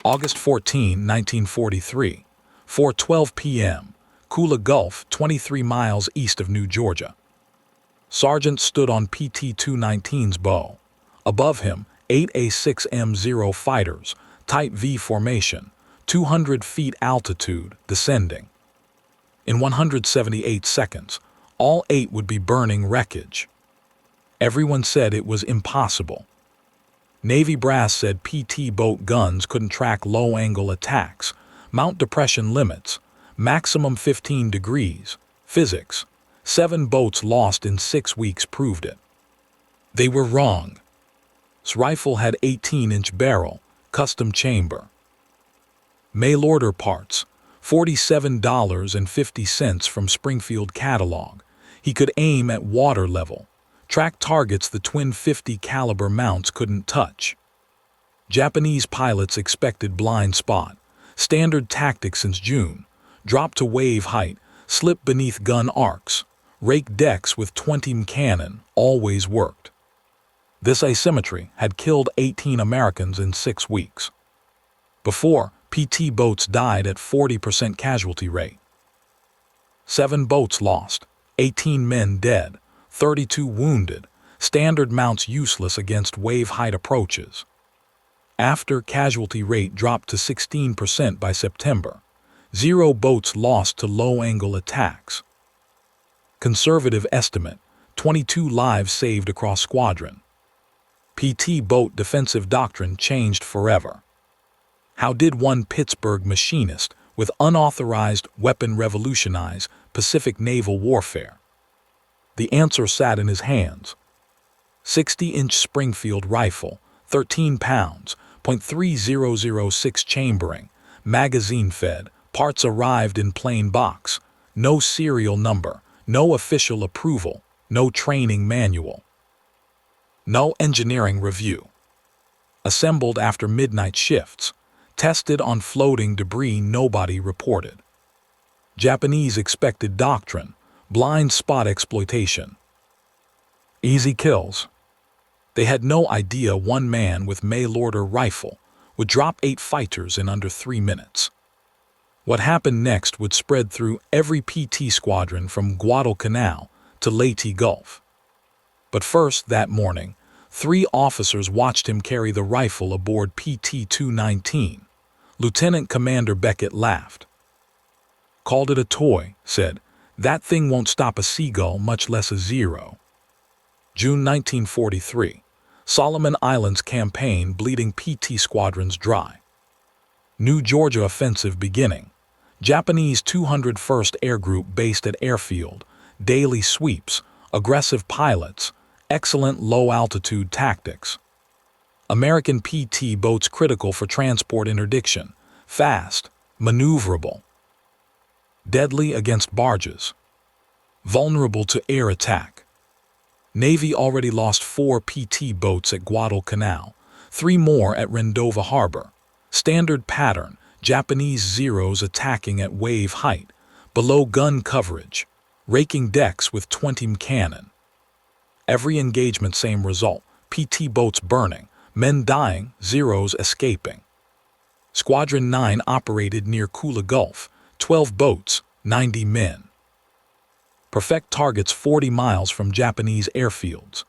August 14, 1943, 4:12 p.m., Kula Gulf, 23 miles east of New Georgia. Sergeant stood on PT-219's bow. Above him, 8 A-6M0 fighters, Type V formation, 200 feet altitude, descending. In 178 seconds, all 8 would be burning wreckage. Everyone said it was impossible. Navy brass said PT boat guns couldn't track low-angle attacks, mount depression limits, maximum 15 degrees, physics. 7 boats lost in 6 weeks proved it. They were wrong. This rifle had 18-inch barrel, custom chamber. Mail order parts, $47.50 from Springfield catalog. He could aim at water level, track targets the twin .50 caliber mounts couldn't touch. Japanese pilots expected blind spot, standard tactic since June, drop to wave height, slip beneath gun arcs, rake decks with 20 cannon, always worked. This asymmetry had killed 18 Americans in 6 weeks. Before, PT boats died at 40% casualty rate. 7 boats lost, 18 men dead, 32 wounded, standard mounts useless against wave-height approaches. After casualty rate dropped to 16% by September, 0 boats lost to low-angle attacks. Conservative estimate, 22 lives saved across squadron. PT boat defensive doctrine changed forever. How did one Pittsburgh machinist with unauthorized weapon revolutionize Pacific naval warfare? The answer sat in his hands. 60-inch Springfield rifle, 13 pounds, .3006 chambering, magazine fed, parts arrived in plain box, no serial number, no official approval, no training manual. No engineering review. Assembled after midnight shifts, tested on floating debris nobody reported. Japanese expected doctrine, blind spot exploitation. Easy kills. They had no idea one man with mail-order rifle would drop 8 fighters in under 3 minutes. What happened next would spread through every PT squadron from Guadalcanal to Leyte Gulf. But first that morning, 3 officers watched him carry the rifle aboard PT-219. Lieutenant Commander Beckett laughed. Called it a toy, said, "That thing won't stop a seagull, much less a Zero." June 1943. Solomon Islands campaign bleeding PT squadrons dry. New Georgia offensive beginning. Japanese 201st Air Group based at Airfield. Daily sweeps. Aggressive pilots. Excellent low-altitude tactics. American PT boats critical for transport interdiction. Fast. Maneuverable. Deadly against barges. Vulnerable to air attack. Navy already lost 4 PT boats at Guadalcanal, 3 more at Rendova Harbor. Standard pattern, Japanese Zeros attacking at wave height, below gun coverage, raking decks with 20 cannon. Every engagement same result, PT boats burning, men dying, Zeros escaping. Squadron 9 operated near Kula Gulf, 12 boats, 90 men. Perfect targets 40 miles from Japanese airfields.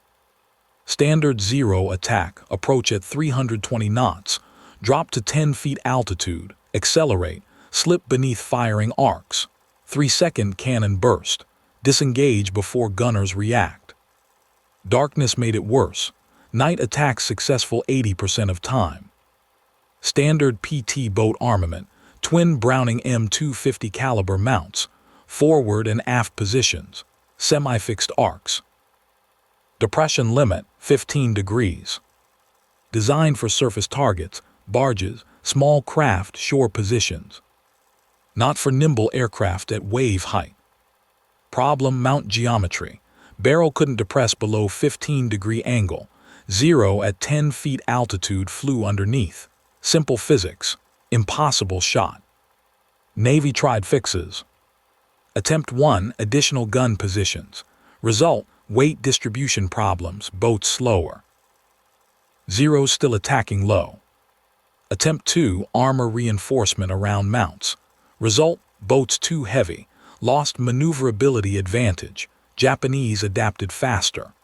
Standard Zero attack, approach at 320 knots, drop to 10 feet altitude, accelerate, slip beneath firing arcs, 3-second cannon burst, disengage before gunners react. Darkness made it worse. Night attacks successful 80% of time. Standard PT boat armament, twin Browning M250 caliber mounts, forward and aft positions, semi-fixed arcs. Depression limit, 15 degrees. Designed for surface targets, barges, small craft shore positions. Not for nimble aircraft at wave height. Problem mount geometry. Barrel couldn't depress below 15-degree angle. Zero at 10 feet altitude flew underneath. Simple physics. Impossible shot. Navy tried fixes. Attempt 1, additional gun positions. Result, weight distribution problems, boats slower. Zero still attacking low. Attempt 2, armor reinforcement around mounts. Result, boats too heavy, lost maneuverability advantage. Japanese adapted faster.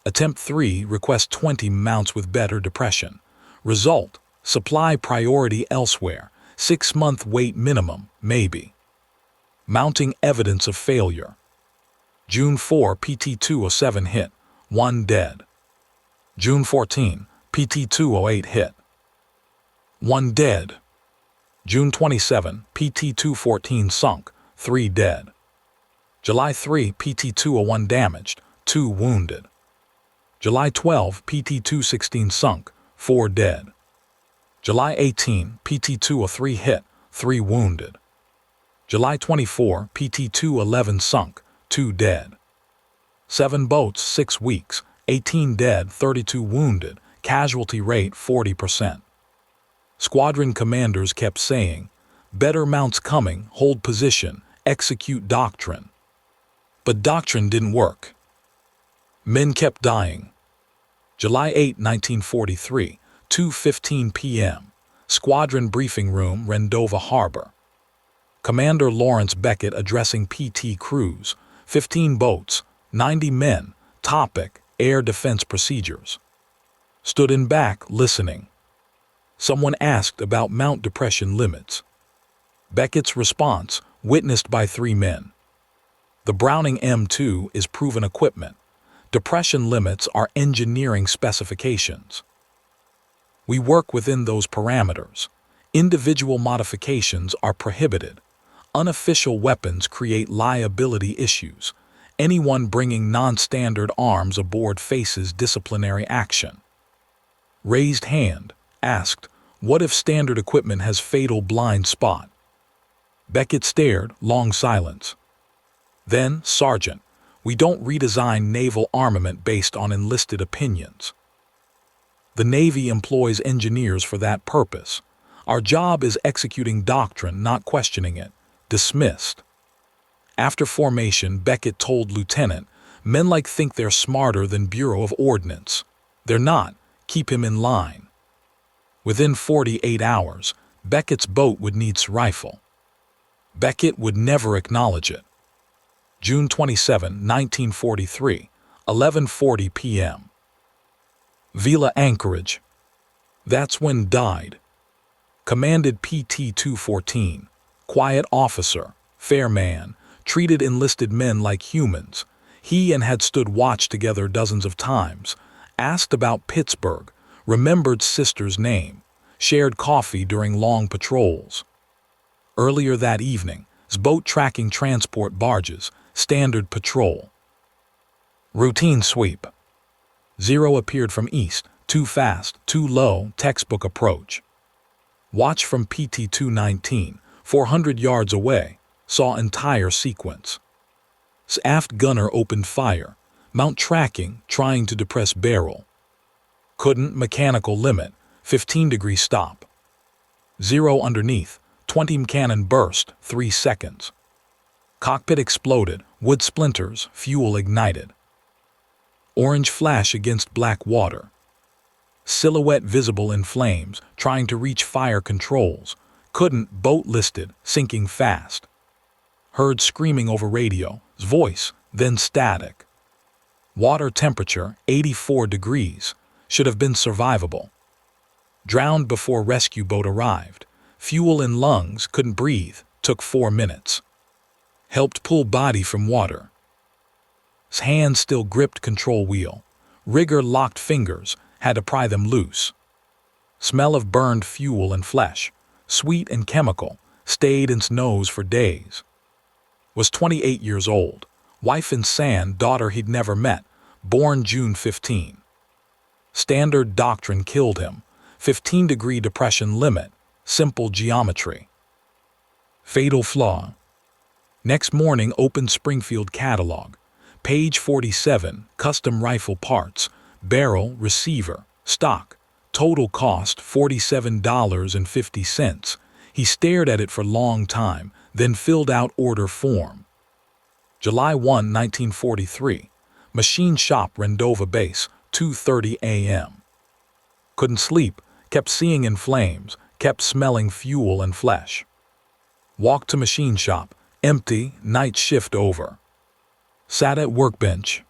Attempt 3, request 20 mounts with better depression. Result, supply priority elsewhere. 6-month wait minimum, maybe. Mounting evidence of failure. June 4, PT-207 hit, 1 dead. June 14, PT-208 hit, 1 dead. June 27, PT-214 sunk, 3 dead. July 3, PT-201 damaged, 2 wounded. July 12, PT-216 sunk, 4 dead. July 18, PT-203 hit, 3 wounded. July 24, PT-211 sunk, 2 dead. 7 boats, 6 weeks, 18 dead, 32 wounded, casualty rate 40%. Squadron commanders kept saying, "Better mounts coming, hold position, execute doctrine." But doctrine didn't work. Men kept dying. July 8, 1943, 2:15 p.m., Squadron Briefing Room, Rendova Harbor. Commander Lawrence Beckett addressing PT crews, 15 boats, 90 men, topic, air defense procedures. Stood in back, listening. Someone asked about mount depression limits. Beckett's response, witnessed by 3 men. The Browning M2 is proven equipment. Depression limits are engineering specifications. We work within those parameters. Individual modifications are prohibited. Unofficial weapons create liability issues. Anyone bringing non-standard arms aboard faces disciplinary action. Raised hand, asked, "What if standard equipment has fatal blind spot?" Beckett stared, long silence. Then, "Sergeant, we don't redesign naval armament based on enlisted opinions. The Navy employs engineers for that purpose. Our job is executing doctrine, not questioning it." Dismissed. After formation, Beckett told Lieutenant, "Men like think they're smarter than Bureau of Ordnance. They're not. Keep him in line." Within 48 hours, Beckett's boat would need rifle. Beckett would never acknowledge it. June 27, 1943, 11:40 p.m. Vila Anchorage. That's when died. Commanded PT-214. Quiet officer, fair man, treated enlisted men like humans. He and had stood watch together dozens of times. Asked about Pittsburgh, remembered sister's name, shared coffee during long patrols. Earlier that evening, boat tracking transport barges, standard patrol. Routine sweep. 0 appeared from east, too fast, too low, textbook approach. Watch from PT-219, 400 yards away, saw entire sequence. Aft gunner opened fire, mount tracking, trying to depress barrel. Couldn't, mechanical limit, 15-degree stop. 0 underneath, 20 cannon burst, 3 seconds. Cockpit exploded, wood splinters, fuel ignited. Orange flash against black water. Silhouette visible in flames, trying to reach fire controls. Couldn't, boat listed, sinking fast. Heard screaming over radio, voice, then static. Water temperature, 84 degrees, should have been survivable. Drowned before rescue boat arrived. Fuel in lungs, couldn't breathe, took 4 minutes. Helped pull body from water. His hand still gripped control wheel. Rigger locked fingers, had to pry them loose. Smell of burned fuel and flesh, sweet and chemical, stayed in his nose for days. Was 28 years old, wife in San, daughter he'd never met, born June 15. Standard doctrine killed him, 15-degree depression limit, simple geometry. Fatal flaw. Next morning opened Springfield catalog, page 47, custom rifle parts, barrel, receiver, stock, total cost $47.50. He stared at it for a long time, then filled out order form. July 1, 1943, machine shop Rendova Base, 2:30 a.m. Couldn't sleep, kept seeing in flames, kept smelling fuel and flesh. Walked to machine shop, empty, night shift over. Sat at workbench.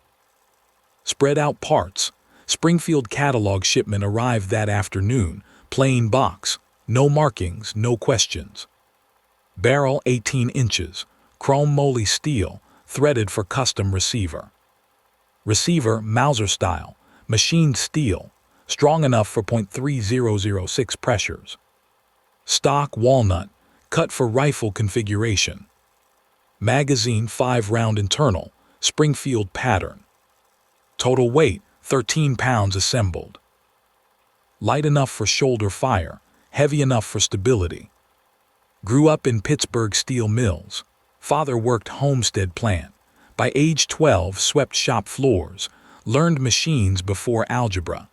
Spread out parts. Springfield catalog shipment arrived that afternoon, plain box, no markings, no questions. Barrel 18 inches, chrome moly steel, threaded for custom receiver. Receiver Mauser style, machined steel, strong enough for .3006 pressures. Stock walnut, cut for rifle configuration. Magazine 5-round internal, Springfield pattern. Total weight 13 pounds assembled. Light enough for shoulder fire, heavy enough for stability. Grew up in Pittsburgh steel mills. Father worked homestead plant. By age 12 swept shop floors, learned machines before algebra.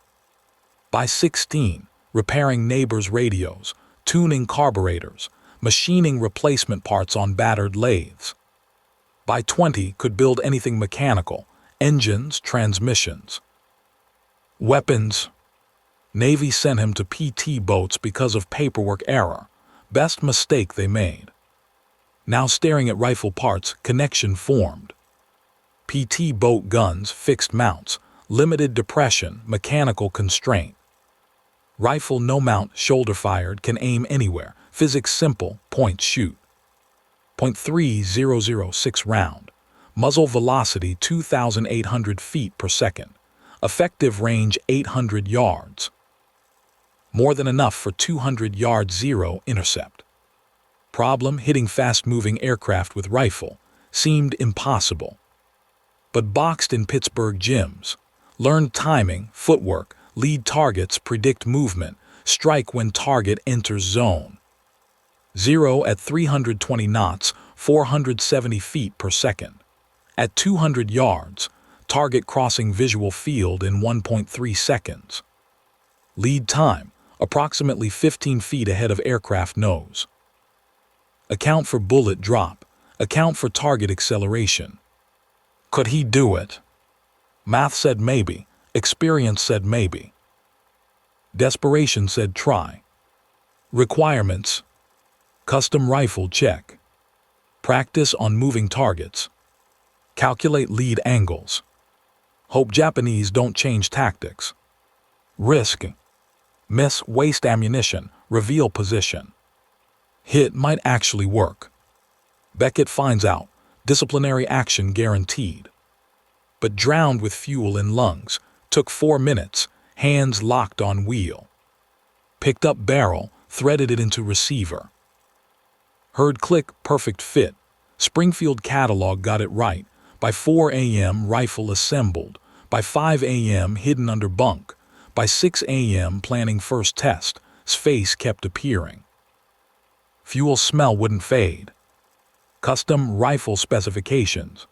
By 16, repairing neighbors' radios, tuning carburetors, machining replacement parts on battered lathes. By 20, could build anything mechanical, engines, transmissions. Weapons. Navy sent him to PT boats because of paperwork error. Best mistake they made. Now staring at rifle parts, connection formed. PT boat guns, fixed mounts, limited depression, mechanical constraint. Rifle no mount, shoulder fired, can aim anywhere, physics simple, point shoot. .3006 round. Muzzle velocity 2,800 feet per second. Effective range 800 yards. More than enough for 200 yard zero intercept. Problem: hitting fast-moving aircraft with rifle seemed impossible. But boxed in Pittsburgh gyms. Learned timing, footwork, lead targets, predict movement, strike when target enters zone. Zero at 320 knots, 470 feet per second. At 200 yards, target crossing visual field in 1.3 seconds. Lead time, approximately 15 feet ahead of aircraft nose. Account for bullet drop, account for target acceleration. Could he do it? Math said maybe, experience said maybe. Desperation said try. Requirements: custom rifle check. Practice on moving targets. Calculate lead angles. Hope Japanese don't change tactics. Risk: miss, waste ammunition, reveal position. Hit might actually work. Beckett finds out, disciplinary action guaranteed. But drowned with fuel in lungs, took 4 minutes, hands locked on wheel. Picked up barrel, threaded it into receiver. Heard click, perfect fit. Springfield catalog got it right. By 4 a.m. rifle assembled. By 5 a.m. hidden under bunk. By 6 a.m. planning first test. Face kept appearing. Fuel smell wouldn't fade. Custom rifle specifications.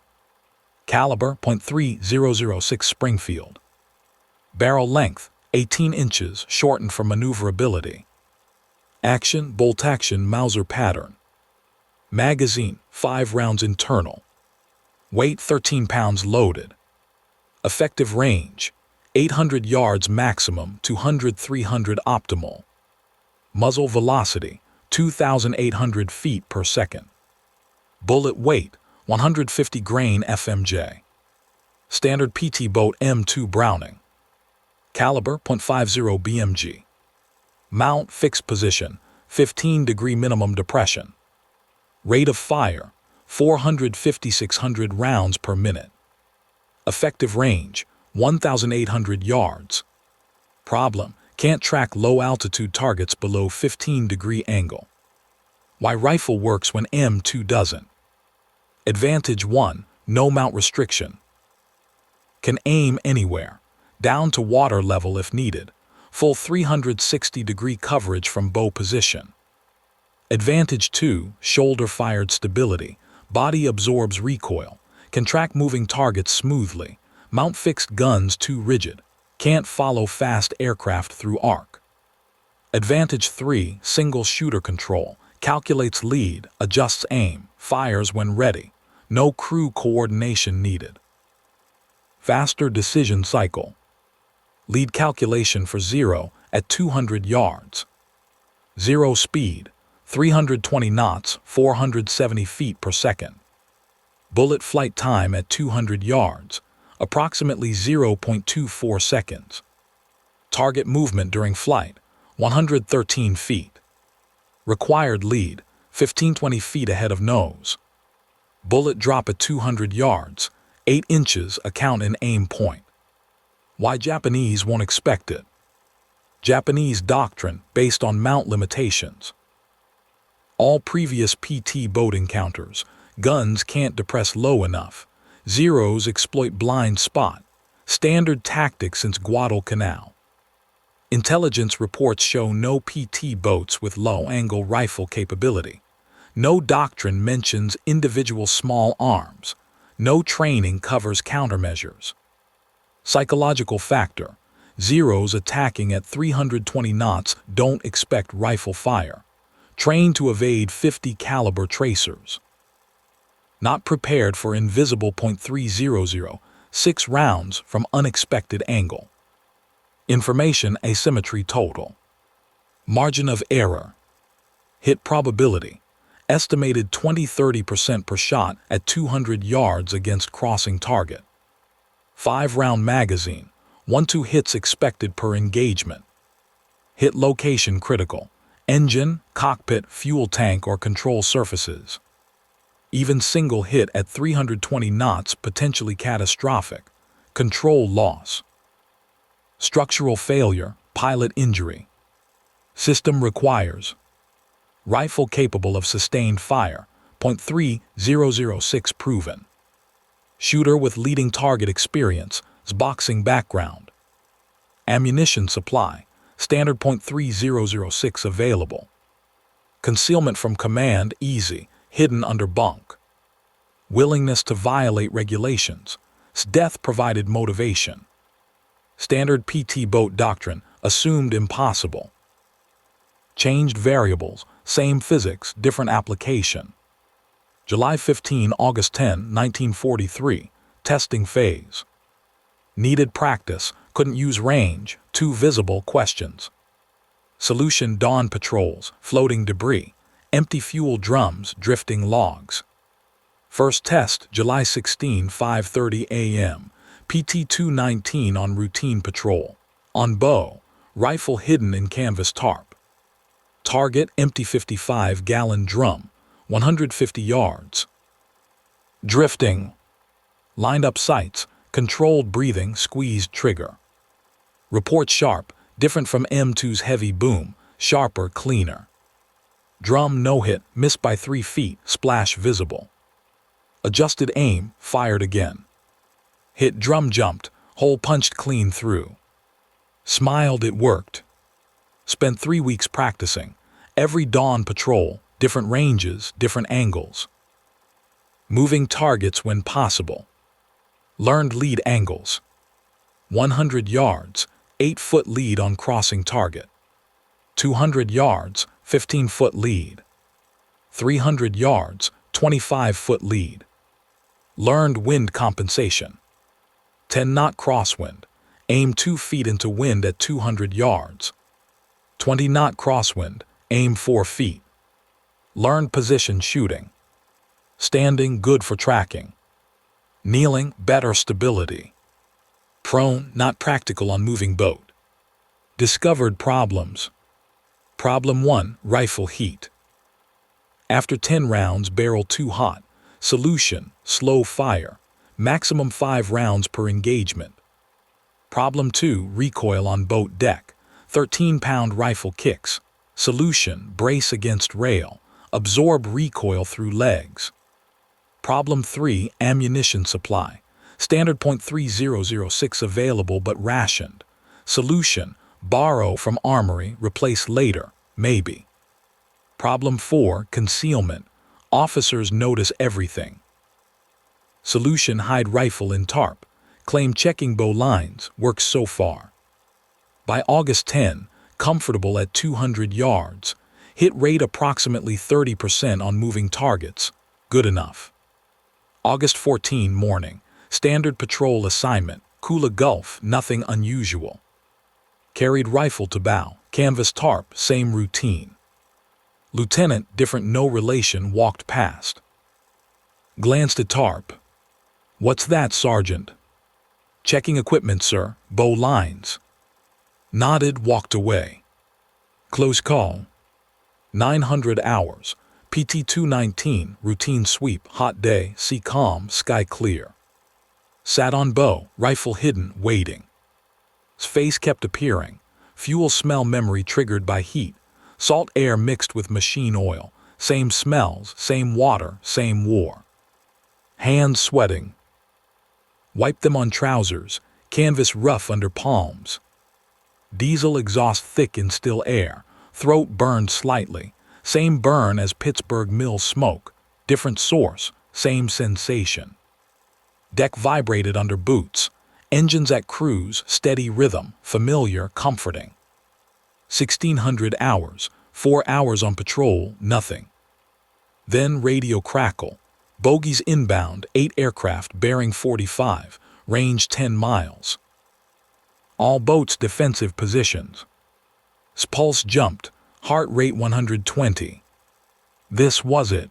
Caliber .3006 Springfield. Barrel length 18 inches, shortened for maneuverability. Action, bolt action, Mauser pattern. Magazine 5 rounds internal. Weight 13 pounds loaded. Effective range 800 yards maximum, 200-300 optimal. Muzzle velocity 2,800 feet per second. Bullet weight 150 grain FMJ. Standard PT boat M2 Browning. Caliber .50 BMG. Mount fixed position 15-degree minimum depression. Rate of fire 450-600 rounds per minute. Effective range 1,800 yards. Problem: can't track low-altitude targets below 15-degree angle. Why rifle works when M2 doesn't. Advantage 1, no mount restriction. Can aim anywhere, down to water level if needed. Full 360-degree coverage from bow position. Advantage 2, shoulder-fired stability. Body absorbs recoil. Can track moving targets smoothly. Mount fixed guns too rigid. Can't follow fast aircraft through arc. Advantage 3, single shooter control. Calculates lead, adjusts aim, fires when ready. No crew coordination needed. Faster decision cycle. Lead calculation for 0 at 200 yards. 0 speed, 320 knots, 470 feet per second. Bullet flight time at 200 yards, approximately 0.24 seconds. Target movement during flight, 113 feet. Required lead, 15-20 feet ahead of nose. Bullet drop at 200 yards, 8 inches a count in aim point. Why Japanese won't expect it? Japanese doctrine based on mount limitations. All previous PT boat encounters, guns can't depress low enough. Zeros exploit blind spot. Standard tactic since Guadalcanal. Intelligence reports show no PT boats with low-angle rifle capability. No doctrine mentions individual small arms. No training covers countermeasures. Psychological factor. Zeros attacking at 320 knots don't expect rifle fire. Trained to evade 50 caliber tracers. Not prepared for invisible .300, 6 rounds from unexpected angle. Information asymmetry total. Margin of error. Hit probability. Estimated 20-30% per shot at 200 yards against crossing target. 5-round magazine. 1-2 hits expected per engagement. Hit location critical. Engine, cockpit, fuel tank, or control surfaces. Even single hit at 320 knots potentially catastrophic. Control loss. Structural failure, pilot injury. System requires. Rifle capable of sustained fire, .3006 proven. Shooter with leading target experience, boxing background. Ammunition supply, standard .3006 available. Concealment from command easy, hidden under bunk. Willingness to violate regulations, death provided motivation. Standard PT boat doctrine, assumed impossible. Changed variables, same physics, different application. July 15, August 10, 1943, testing phase. Needed practice, couldn't use range, too visible questions. Solution dawn patrols, floating debris, empty fuel drums, drifting logs. First test, July 16, 5:30 a.m., PT-219 on routine patrol. On bow, rifle hidden in canvas tarp. Target, empty 55-gallon drum, 150 yards. Drifting. Lined up sights, controlled breathing, squeezed trigger. Report sharp, different from M2's heavy boom, sharper, cleaner. Drum no hit, missed by 3 feet, splash visible. Adjusted aim, fired again. Hit drum jumped, hole punched clean through. Smiled it worked. Spent 3 weeks practicing. Every dawn patrol, different ranges, different angles. Moving targets when possible. Learned lead angles. 100 yards, 8-foot lead on crossing target. 200 yards, 15-foot lead. 300 yards, 25-foot lead. Learned wind compensation. 10-knot crosswind. Aim 2 feet into wind at 200 yards. 20-knot crosswind. Aim 4 feet. Learned position shooting. Standing, good for tracking. Kneeling, better stability. Prone, not practical on moving boat. Discovered problems. Problem 1, rifle heat. After 10 rounds, barrel too hot. Solution, slow fire. Maximum 5 rounds per engagement. Problem 2, recoil on boat deck. 13-pound rifle kicks. Solution, brace against rail. Absorb recoil through legs. Problem 3, ammunition supply. Standard .3006 available but rationed. Solution, borrow from armory, replace later, maybe. Problem 4, concealment. Officers notice everything. Solution, hide rifle in tarp. Claim checking bow lines, works so far. By August 10, comfortable at 200 yards. Hit rate approximately 30% on moving targets. Good enough. August 14 morning. Standard patrol assignment. Kula Gulf, nothing unusual. Carried rifle to bow, canvas tarp, same routine. Lieutenant, different no relation, walked past. Glanced at tarp. What's that, Sergeant? Checking equipment, sir. Bow lines. Nodded, walked away. Close call. 900 hours. PT 219, routine sweep, hot day, sea calm, sky clear. Sat on bow, rifle hidden, waiting. His face kept appearing. Fuel smell memory triggered by heat. Salt air mixed with machine oil. Same smells, same water, same war. Hands sweating. Wiped them on trousers, canvas rough under palms. Diesel exhaust thick in still air. Throat burned slightly. Same burn as Pittsburgh mill smoke. Different source, same sensation. Deck vibrated under boots. Engines at cruise, steady rhythm, familiar, comforting. 1600 hours, 4 hours on patrol, nothing. Then radio crackle. Bogies inbound, 8 aircraft bearing 45, range 10 miles. All boats defensive positions. His pulse jumped, heart rate 120. This was it.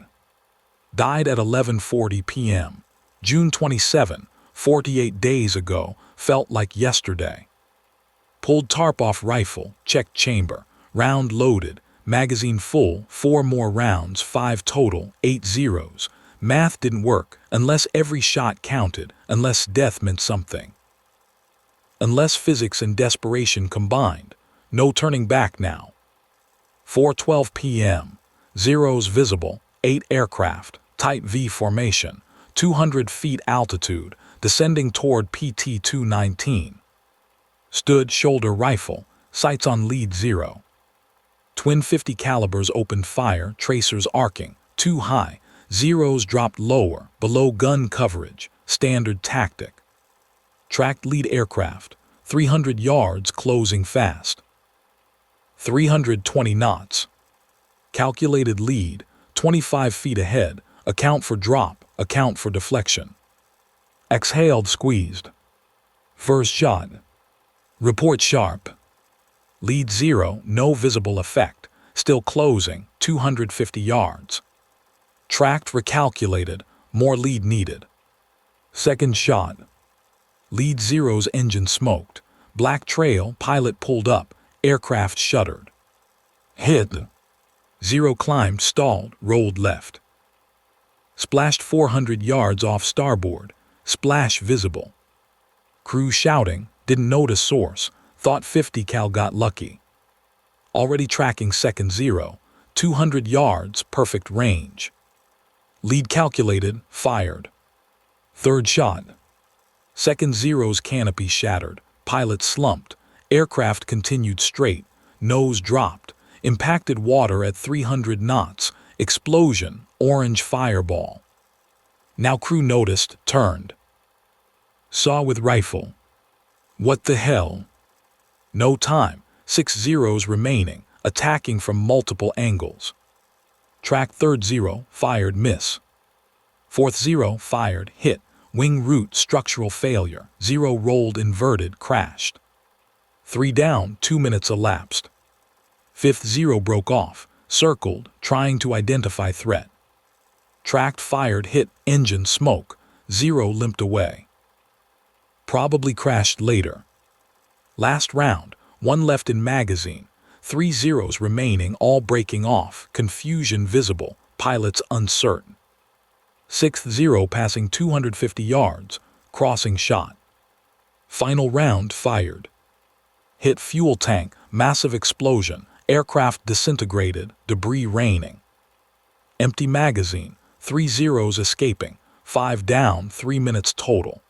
Died at 11:40 p.m. June 27, 48 days ago, felt like yesterday. Pulled tarp off rifle, checked chamber, round loaded, magazine full, 4 more rounds, 5 total, 8 zeros. Math didn't work, unless every shot counted, unless death meant something. Unless physics and desperation combined. No turning back now. 4:12 p.m. Zeros visible, 8 aircraft, type V formation, 200 feet altitude, descending toward PT 219. Stood shoulder rifle, sights on lead 0. Twin 50 calibers opened fire, tracers arcing, too high. Zeros dropped lower, below gun coverage, standard tactic. Tracked lead aircraft, 300 yards, closing fast. 320 knots. Calculated lead, 25 feet ahead, account for drop, account for deflection. Exhaled, squeezed. First shot. Report sharp. Lead 0, no visible effect, still closing, 250 yards. Tracked, recalculated, more lead needed. Second shot. Lead 0's engine smoked. Black trail, pilot pulled up, aircraft shuddered. Hit. 0 climbed, stalled, rolled left. Splashed 400 yards off starboard, splash visible. Crew shouting, didn't notice source, thought 50 cal got lucky. Already tracking second 0, 200 yards, perfect range. Lead calculated, fired. Third shot. Second 0's canopy shattered, pilot slumped, aircraft continued straight, nose dropped, impacted water at 300 knots, explosion, orange fireball. Now crew noticed, turned. Saw with rifle. What the hell? No time, 6 zeros remaining, attacking from multiple angles. Track third 0, fired, miss. Fourth 0, fired, hit, wing root, structural failure, 0 rolled, inverted, crashed. 3 down, 2 minutes elapsed. Fifth 0 broke off, circled, trying to identify threat. Tracked, fired, hit, engine smoke, 0 limped away. Probably crashed later. Last round, 1 left in magazine, 3 zeros remaining, all breaking off, confusion visible, pilots uncertain. Sixth 0 passing 250 yards, crossing shot. Final round fired. Hit fuel tank, massive explosion, aircraft disintegrated, debris raining. Empty magazine, 3 zeros escaping, 5 down, 3 minutes total.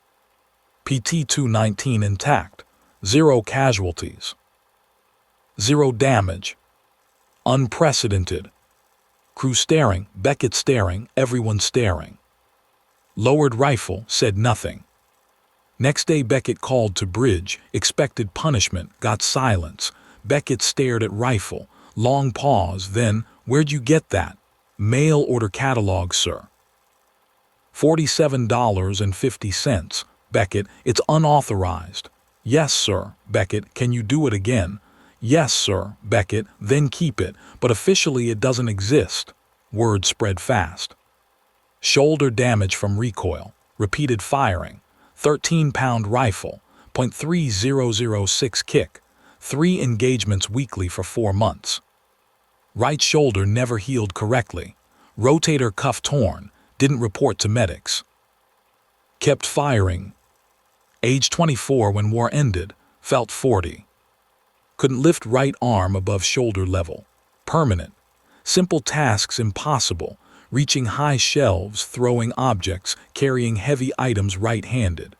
PT 219 intact, 0 casualties. 0 damage. Unprecedented. Crew staring, Beckett staring, everyone staring. Lowered rifle, said nothing. Next day Beckett called to bridge, expected punishment, got silence. Beckett stared at rifle, long pause, then, where'd you get that? Mail order catalog, sir. $47.50. Beckett, it's unauthorized. Yes, sir. Beckett, can you do it again? Yes, sir. Beckett, then keep it, but officially it doesn't exist. Word spread fast. Shoulder damage from recoil, repeated firing, 13-pound rifle, .3006 kick, 3 engagements weekly for 4 months. Right shoulder never healed correctly, rotator cuff torn, didn't report to medics. Kept firing. Age 24 when war ended, felt 40. Couldn't lift right arm above shoulder level, permanent. Simple tasks impossible, reaching high shelves, throwing objects, carrying heavy items right-handed.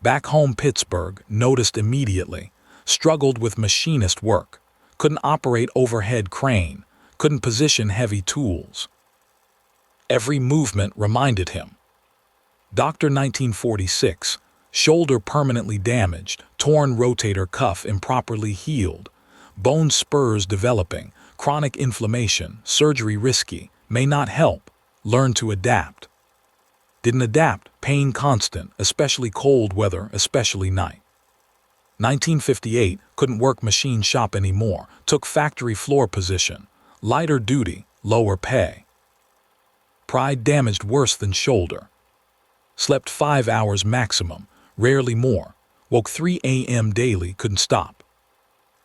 Back home Pittsburgh, noticed immediately, struggled with machinist work, couldn't operate overhead crane, couldn't position heavy tools. Every movement reminded him. Doctor 1946, shoulder permanently damaged, torn rotator cuff improperly healed, bone spurs developing, chronic inflammation, surgery risky, may not help, learn to adapt. Didn't adapt, pain constant, especially cold weather, especially night. 1958, couldn't work machine shop anymore, took factory floor position, lighter duty, lower pay. Pride damaged worse than shoulder. Slept 5 hours maximum, rarely more, woke 3 a.m. daily, couldn't stop.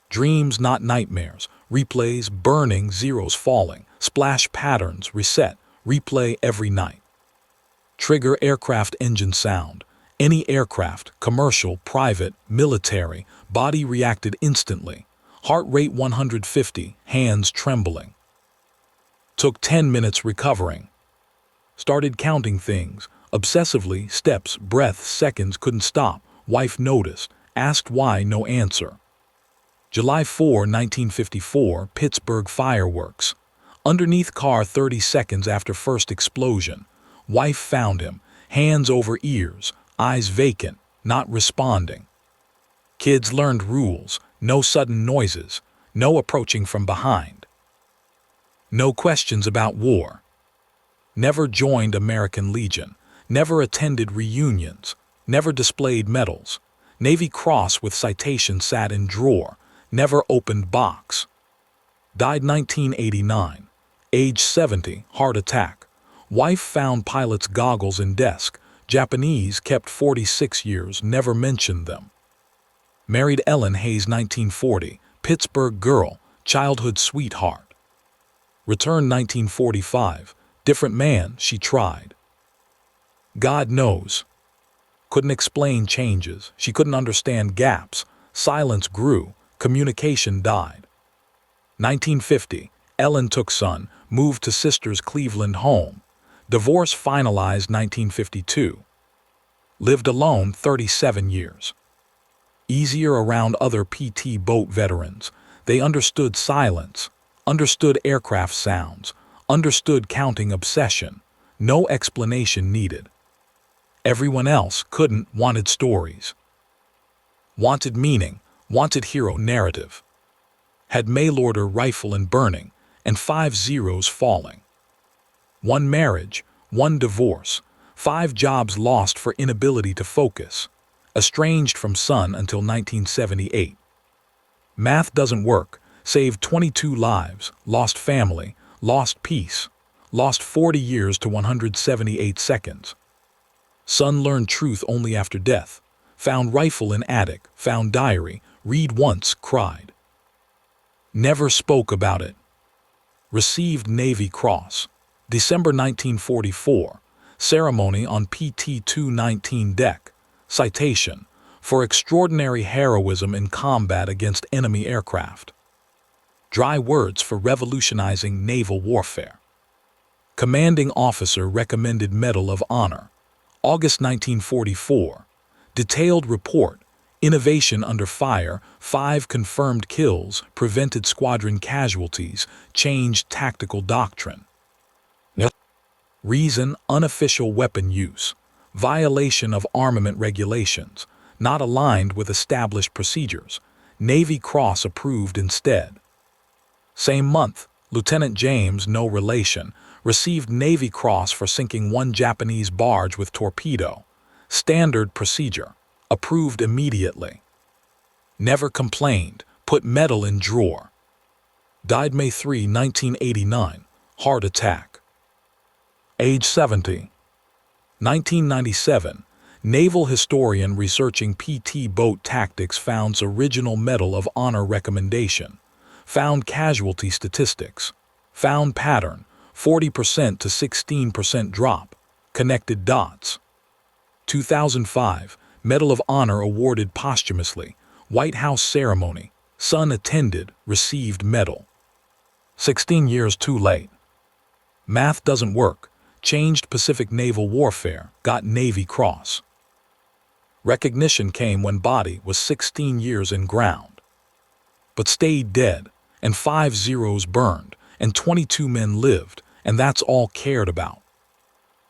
Dreams not nightmares, replays, burning, zeros falling, splash patterns, reset, replay every night. Trigger aircraft engine sound. Any aircraft, commercial, private, military, body reacted instantly. Heart rate 150, hands trembling. Took 10 minutes recovering. Started counting things, obsessively, steps, breaths, seconds, couldn't stop. Wife noticed, asked why, no answer. July 4, 1954, Pittsburgh fireworks. Underneath car 30 seconds after first explosion. Wife found him, hands over ears, eyes vacant, not responding. Kids learned rules, no sudden noises, no approaching from behind. No questions about war. Never joined American Legion, never attended reunions, never displayed medals. Navy Cross with citation sat in drawer, never opened box. Died 1989, age 70, heart attack. Wife found pilot's goggles in desk. Japanese kept 46 years, never mentioned them. Married Ellen Hayes 1940, Pittsburgh girl, childhood sweetheart. Returned 1945, different man, she tried. God knows. Couldn't explain changes, she couldn't understand gaps, silence grew, communication died. 1950, Ellen took son, moved to sister's Cleveland home. Divorce finalized 1952. Lived alone 37 years. Easier around other PT boat veterans. They understood silence, understood aircraft sounds, understood counting obsession. No explanation needed. Everyone else couldn't, wanted stories. Wanted meaning, wanted hero narrative. Had mail-order rifle and burning, and 5 zeros falling. 1 marriage, 1 divorce, 5 jobs lost for inability to focus. Estranged from son until 1978. Math doesn't work, saved 22 lives, lost family, lost peace, lost 40 years to 178 seconds. Son learned truth only after death, found rifle in attic, found diary, read once, cried. Never spoke about it. Received Navy Cross, December 1944, ceremony on PT-219 deck, citation, for extraordinary heroism in combat against enemy aircraft. Dry words for revolutionizing naval warfare. Commanding officer recommended Medal of Honor, August 1944, detailed report, innovation under fire, 5 confirmed kills, prevented squadron casualties, changed tactical doctrine. Reason, unofficial weapon use, violation of armament regulations, not aligned with established procedures, Navy Cross approved instead. Same month, Lieutenant James, no relation, received Navy Cross for sinking 1 Japanese barge with torpedo. Standard procedure, approved immediately. Never complained, put medal in drawer. Died May 3, 1989, heart attack. Age 70. 1997, naval historian researching PT boat tactics founds original Medal of Honor recommendation. Found casualty statistics. Found pattern, 40% to 16% drop. Connected dots. 2005, Medal of Honor awarded posthumously. White House ceremony. Son attended, received medal. 16 years too late. Math doesn't work. Changed Pacific Naval Warfare, got Navy Cross. Recognition came when body was 16 years in ground. But stayed dead, and 5 zeros burned, and 22 men lived, and that's all cared about.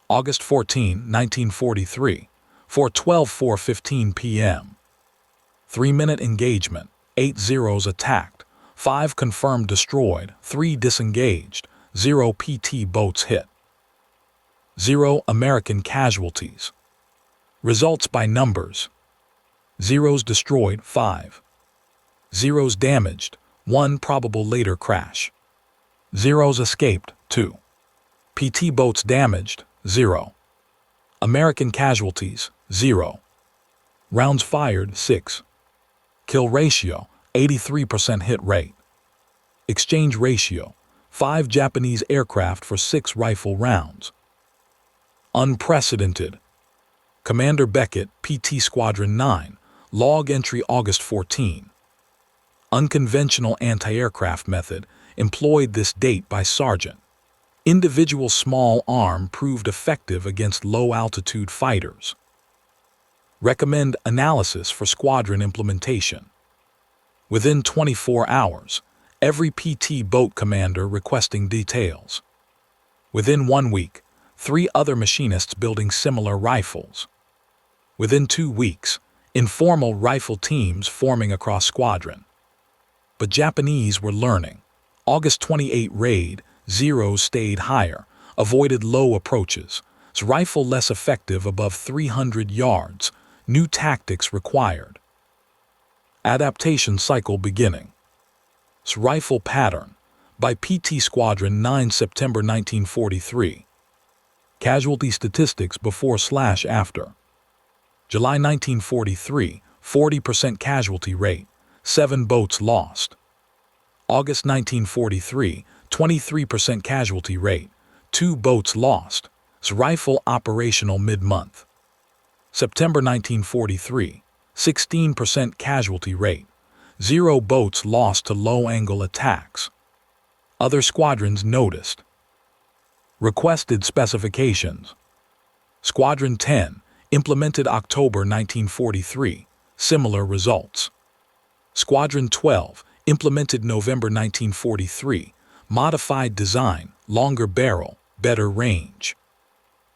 August 14, 1943, 4:12–4:15 p.m. 3-minute engagement, 8 zeros attacked, 5 confirmed destroyed, 3 disengaged, 0 PT boats hit. 0 American casualties. Results by numbers. Zeros destroyed, 5. Zeros damaged, 1 probable later crash. Zeros escaped, 2. PT boats damaged, 0. American casualties, 0. Rounds fired, 6. Kill ratio, 83% hit rate. Exchange ratio, 5 Japanese aircraft for 6 rifle rounds. Unprecedented. Commander Beckett, PT Squadron 9, log entry August 14. Unconventional anti-aircraft method employed this date by Sergeant. Individual small arm proved effective against low-altitude fighters. Recommend analysis for squadron implementation. Within 24 hours, every PT boat commander requesting details. Within 1 week, 3 other machinists building similar rifles. Within 2 weeks, informal rifle teams forming across squadron. But Japanese were learning. August 28 raid, zeros stayed higher, avoided low approaches. Rifle less effective above 300 yards. New tactics required. Adaptation cycle beginning. Rifle pattern by PT Squadron 9 September 1943. Casualty statistics before/after. July 1943, 40% casualty rate, 7 boats lost. August 1943, 23% casualty rate, 2 boats lost. Rifle operational mid-month. September 1943, 16% casualty rate, 0 boats lost to low-angle attacks. Other squadrons noticed. Requested specifications. Squadron 10, implemented October 1943, similar results. Squadron 12, implemented November 1943, modified design, longer barrel, better range.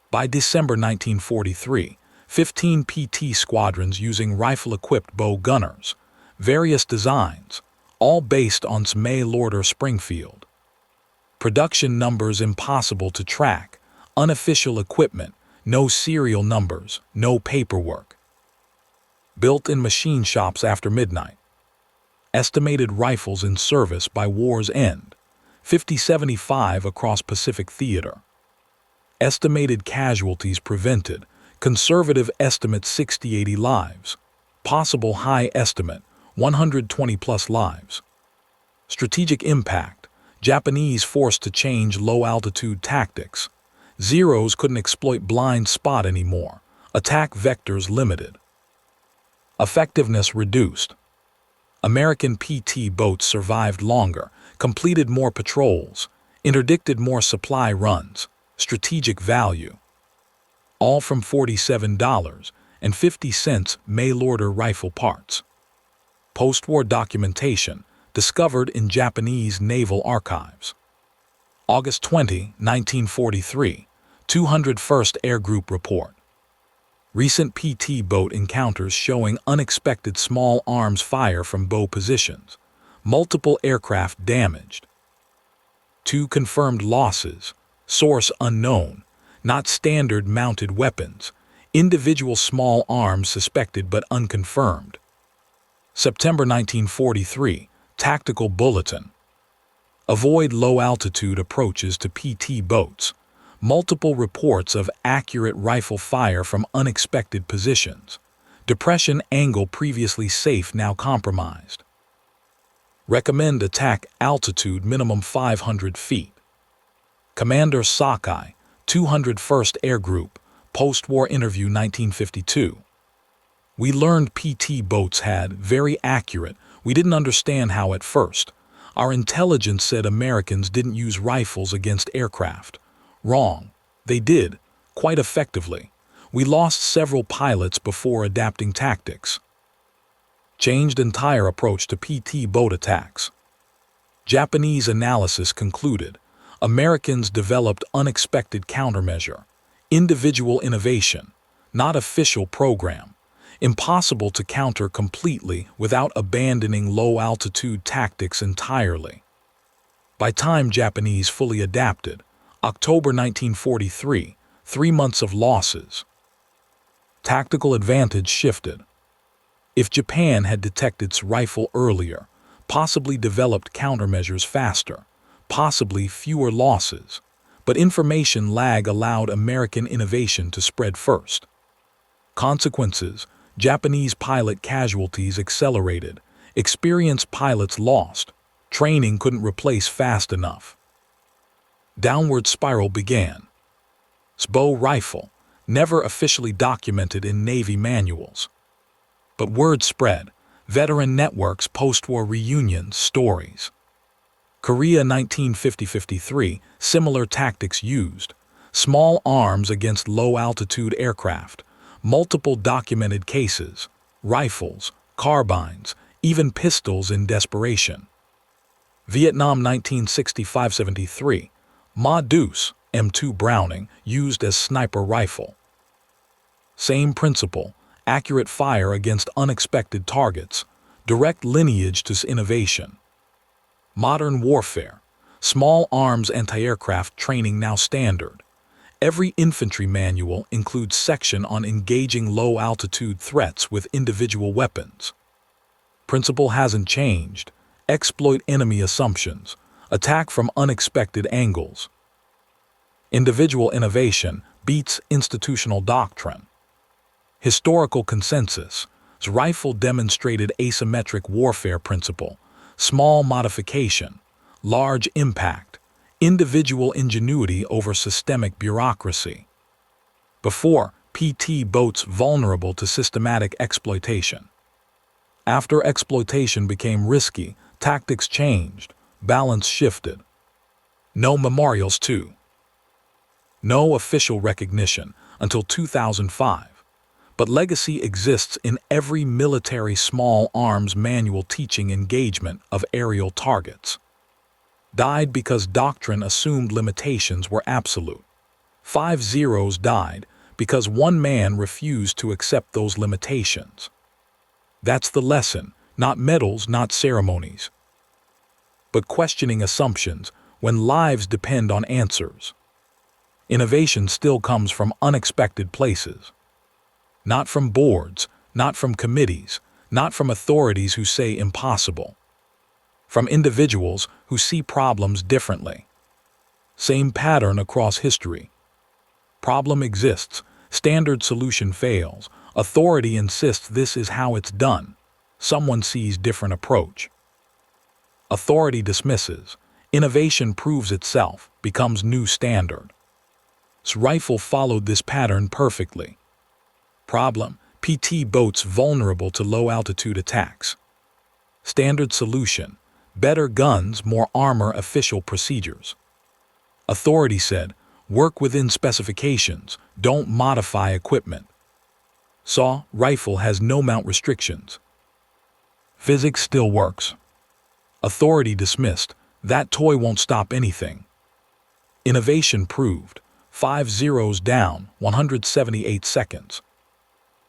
By December 1943, 15 PT squadrons using rifle-equipped bow gunners, various designs, all based on mail-order Springfield. Production numbers impossible to track, unofficial equipment, no serial numbers, no paperwork. Built in machine shops after midnight. Estimated rifles in service by war's end, 50-75 across Pacific Theater. Estimated casualties prevented, conservative estimate 60-80 lives. Possible high estimate, 120+ lives. Strategic impact, Japanese forced to change low-altitude tactics. Zeros couldn't exploit blind spot anymore. Attack vectors limited. Effectiveness reduced. American PT boats survived longer, completed more patrols, interdicted more supply runs. Strategic value. All from $47.50 mail-order rifle parts. Post-war documentation discovered in Japanese naval archives. August 20, 1943, 201st Air Group report. Recent PT boat encounters showing unexpected small arms fire from bow positions. Multiple aircraft damaged. 2 confirmed losses. Source unknown. Not standard mounted weapons. Individual small arms suspected but unconfirmed. September 1943, Tactical Bulletin. Avoid low-altitude approaches to PT boats. Multiple reports of accurate rifle fire from unexpected positions. Depression angle previously safe now compromised. Recommend attack altitude minimum 500 feet. Commander Sakai, 201st Air Group, post-war interview 1952. We learned PT boats had very accurate. We didn't understand how at first. Our intelligence said Americans didn't use rifles against aircraft. Wrong. They did, quite effectively. We lost several pilots before adapting tactics. Changed entire approach to PT boat attacks. Japanese analysis concluded. Americans developed unexpected countermeasure. Individual innovation, not official program. Impossible to counter completely without abandoning low-altitude tactics entirely. By time Japanese fully adapted, October 1943, 3 months of losses. Tactical advantage shifted. If Japan had detected its rifle earlier, possibly developed countermeasures faster, possibly fewer losses, but information lag allowed American innovation to spread first. Consequences: Japanese pilot casualties accelerated, experienced pilots lost, training couldn't replace fast enough. Downward spiral began. SBO rifle, never officially documented in Navy manuals. But word spread, veteran networks, post-war reunions, stories. Korea 1950-53, similar tactics used. Small arms against low-altitude aircraft. Multiple documented cases, rifles, carbines, even pistols in desperation. Vietnam 1965-73, Ma Deuce, M2 Browning, used as sniper rifle. Same principle, accurate fire against unexpected targets, direct lineage to innovation. Modern warfare, small arms anti-aircraft training now standard. Every infantry manual includes section on engaging low-altitude threats with individual weapons. Principle hasn't changed. Exploit enemy assumptions. Attack from unexpected angles. Individual innovation beats institutional doctrine. Historical consensus. Rifle demonstrated asymmetric warfare principle. Small modification. Large impact. Individual ingenuity over systemic bureaucracy. Before, PT boats vulnerable to systematic exploitation. After exploitation became risky, tactics changed, balance shifted. No memorials too. No official recognition until 2005. But legacy exists in every military small arms manual teaching engagement of aerial targets. Died because doctrine assumed limitations were absolute. 5 zeros died because one man refused to accept those limitations. That's the lesson, not medals, not ceremonies. But questioning assumptions when lives depend on answers. Innovation still comes from unexpected places. Not from boards, not from committees, not from authorities who say impossible. From individuals who see problems differently. Same pattern across history. Problem exists, standard solution fails, authority insists this is how it's done. Someone sees different approach. Authority dismisses, innovation proves itself, becomes new standard. Rifle followed this pattern perfectly. Problem: PT boats vulnerable to low-altitude attacks. Standard solution: better guns, more armor, official procedures. Authority said, work within specifications, don't modify equipment. SAW rifle has no mount restrictions. Physics still works. Authority dismissed, that toy won't stop anything. Innovation proved, 5 zeros down, 178 seconds.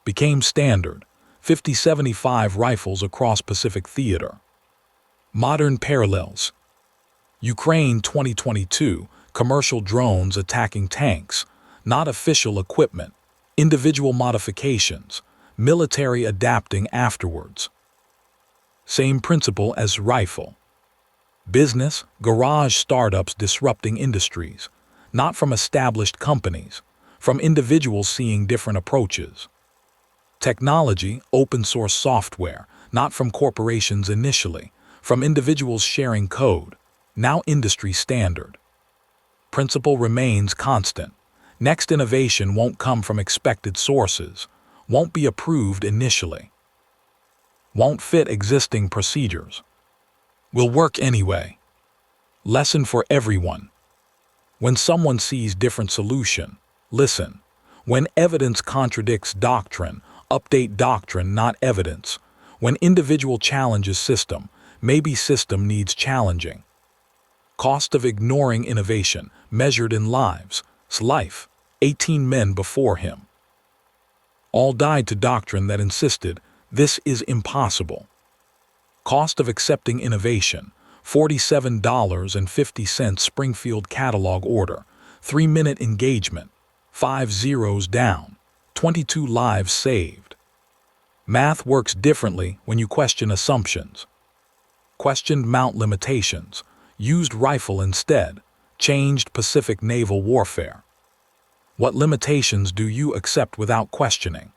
Became standard, 50-75 rifles across Pacific Theater. Modern parallels. Ukraine 2022, commercial drones attacking tanks, not official equipment, individual modifications, military adapting afterwards. Same principle as rifle. Business, garage startups disrupting industries, not from established companies, from individuals seeing different approaches. Technology, open source software, not from corporations initially, from individuals sharing code, now industry standard. Principle remains constant. Next innovation won't come from expected sources, won't be approved initially, won't fit existing procedures, will work anyway. Lesson for everyone. When someone sees different solution, listen. When evidence contradicts doctrine, update doctrine, not evidence. When individual challenges system, maybe system needs challenging. Cost of ignoring innovation, measured in lives. Life, 18 men before him. All died to doctrine that insisted, this is impossible. Cost of accepting innovation, $47.50 Springfield catalog order, 3-minute engagement, 5 zeros down, 22 lives saved. Math works differently when you question assumptions. Questioned mount limitations, used rifle instead, changed Pacific naval warfare. What limitations do you accept without questioning?